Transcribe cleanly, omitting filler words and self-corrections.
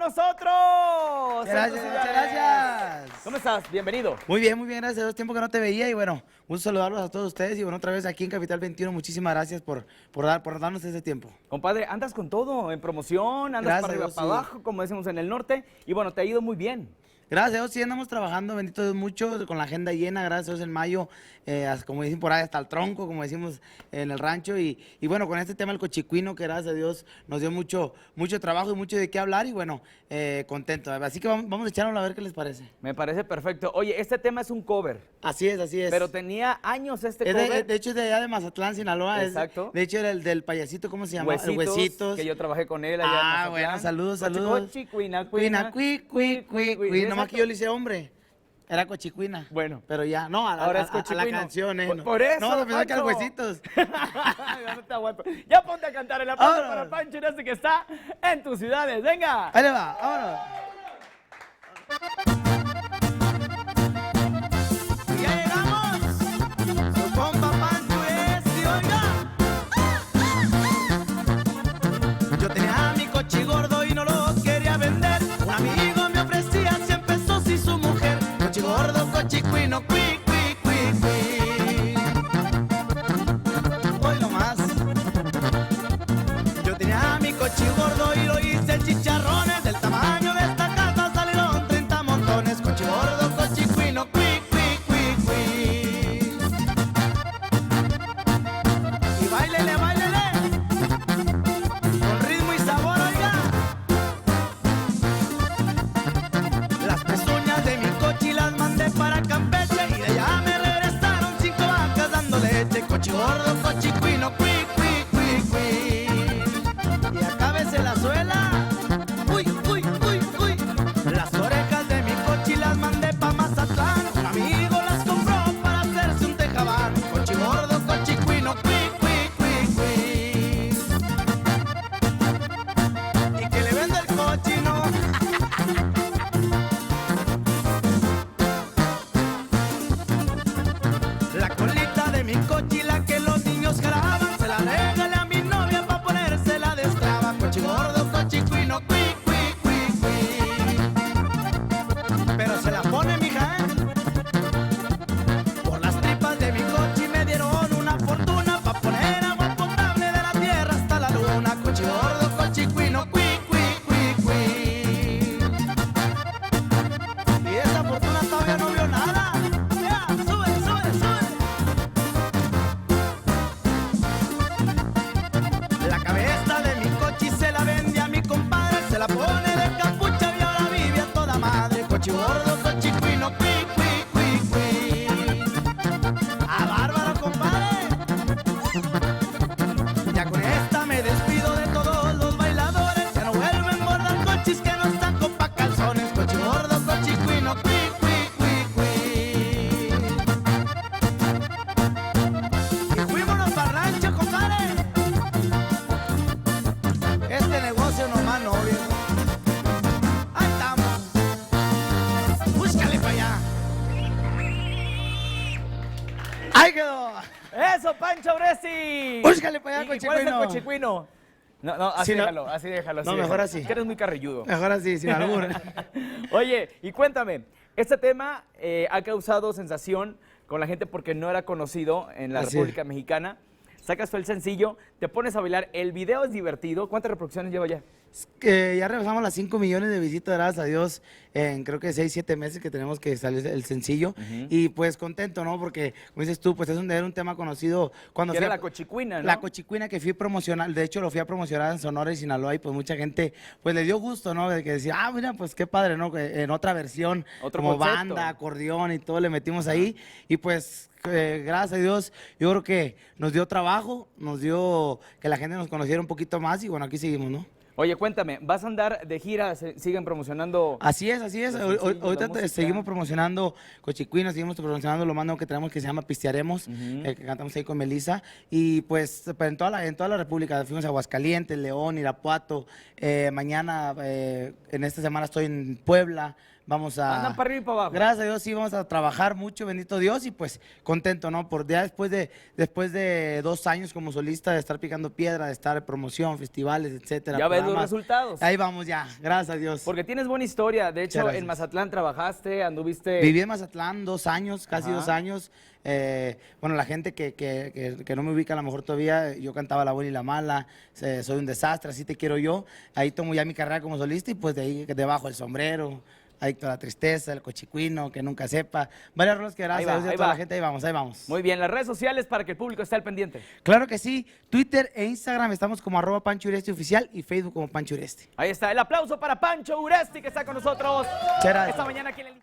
nosotros. Gracias, muchas gracias. ¿Cómo estás? Bienvenido. Muy bien, gracias a Dios. Tiempo que no te veía y bueno, un saludarlos a todos ustedes y bueno, otra vez aquí en Capital 21, muchísimas gracias por darnos ese tiempo. Compadre, andas con todo, en promoción, andas Gracias para arriba, a Dios, para sí. abajo, como decimos en el norte, y bueno, te ha ido muy bien. Gracias a Dios, sí andamos trabajando, bendito Dios, mucho, con la agenda llena, gracias a Dios en mayo, como dicen por ahí, hasta el tronco, como decimos en el rancho, y bueno, con este tema del cochicuino, que gracias a Dios nos dio mucho trabajo y mucho de qué hablar, y bueno, contento, así que vamos a echarlo a ver qué les parece. Me parece perfecto. Oye, este tema es un cover. Así es, así es. Pero tenía años este Es cover. de hecho, es de allá de Mazatlán, Sinaloa. Exacto. De hecho, era el del payasito, ¿cómo se llama? Huesitos, Huesitos. que yo trabajé con él allá en Mazatlán. Bueno, saludos. Cochicuina, Cuina, cui. Nomás que yo le hice hombre. Era cochicuina. Bueno. Pero ya, no, Ahora es a la cochicuino. canción, ¿eh? Por eso, No, pensaba que era Pancho. Huesitos. Ya no te aguanto. Ya ponte a cantar el aplauso Vámonos. para Pancho Iraste, que está en tus ciudades. ¡Venga! Ahí le va, vámonos. Y ya llegamos. Su compa Pancho Iraste, oiga. Yo tenía mi coche gordo y no lo quería vender. Un amigo me ofrecía 100 pesos y su mujer. Coche gordo, cochicuino, cui. Hoy lo más. Yo tenía mi coche gordo y lo hice chicharrones. Del tamaño de esta casa salieron 30 montones. Coche gordo, cochicuino, cui. Y báilele. Con ritmo y sabor, oiga. Las pezuñas de mi coche las mandé para Campeche y de allá me regresaron 5 vacas dando leche. Coche gordo, cochicuino, cui. Y acábese la suela. Uy. Las orejas de mi coche las mandé pa' Mazatlán. Un amigo las compró para hacerse un tejabán. Coche gordo, cochicuino, cui. Y que le venda el cochino. La colita de mi coche, la que los niños graban, se la regalé a mi novia pa' ponérsela de esclava. Coche gordo, cochicuino, cui. Pero se la pone, mija, ¿eh? Por las tripas de mi coche me dieron una fortuna pa' poner agua potable de la tierra hasta la luna. Coche gordo, cochicuino, cui. Y esa fortuna todavía no vio nada. Ya, sube. La cabeza de mi coche se la vende a mi compadre, se la pone de capucha y ahora vive a toda madre. Coche gordo, cochicuino, cui. ¡A bárbaro, compadre! Ya con esta me despido de todos los bailadores, que no vuelven a engordar cochis que no saco pa' calzones. Coche gordo, cochicuino, cui. Y fuímonos para rancho, compadre. Este negocio nomás no, viejo. Ahí estamos. Búscale para allá. ¡Ahí quedó! ¡Eso, Pancho Bresi! Búscale para allá, ¿Y cuál es el cochicuino. cochicuino? No, así Sí, no. déjalo, así déjalo. No, mejor así. Que eres muy carrilludo. Mejor así, sin albur. Oye, y cuéntame, este tema ha causado sensación con la gente porque no era conocido en la Así es. República Mexicana. Sacas tú el sencillo, te pones a bailar, el video es divertido. ¿Cuántas reproducciones lleva ya? Ya rebasamos las 5 millones de visitas, gracias a Dios, en creo que 6, 7 meses que tenemos que salir el sencillo. Y pues contento, ¿no? Porque, como dices tú, pues era un tema conocido cuando Que fui era a- la cochicuina, ¿no? La cochicuina que fui a promocionar, de hecho lo fui a promocionar en Sonora y Sinaloa y pues mucha gente pues le dio gusto, ¿no? De que decía, mira, pues qué padre, ¿no? Que en otra versión, Otro como concepto. banda, acordeón y todo le metimos ahí y pues gracias a Dios yo creo que nos dio trabajo, nos dio que la gente nos conociera un poquito más y bueno, aquí seguimos, ¿no? Oye, cuéntame, ¿vas a andar de gira? ¿Siguen promocionando? Así es, así es. Los sencillos, la Ahorita música. seguimos promocionando Cochicuina, seguimos promocionando lo más nuevo que tenemos que se llama Pistearemos, que cantamos ahí con Melissa. Y pues pero en toda la República, fuimos a Aguascalientes, León, Irapuato. Mañana, en esta semana estoy en Puebla. vamos a... Andan para arriba y para abajo. Gracias a Dios sí vamos a trabajar mucho, bendito Dios, y pues contento, ¿no? Por ya después de 2 años como solista, de estar picando piedra, de estar en promoción, festivales, etcétera. Ya ves los programas. resultados. Ahí vamos ya, gracias a Dios. Porque tienes buena historia. De hecho, Muchas gracias. en Mazatlán trabajaste, anduviste... Viví en Mazatlán 2 años, casi Ajá. 2 años. Bueno, la gente que no me ubica a lo mejor todavía, yo cantaba La Buena y la Mala, Soy un Desastre, Así te quiero yo. Ahí tomo ya mi carrera como solista y pues de ahí debajo El Sombrero, Adicto a la Tristeza, El Cochicuino, Que Nunca Sepa. Varias rolas que gracias a Dios y a toda la gente, ahí vamos, ahí vamos. Muy bien, las redes sociales para que el público esté al pendiente. Claro que sí, Twitter e Instagram estamos como @PanchoUrestiOficial y Facebook como Pancho Uresti. Ahí está, el aplauso para Pancho Uresti que está con nosotros Muchas gracias. esta mañana aquí en el...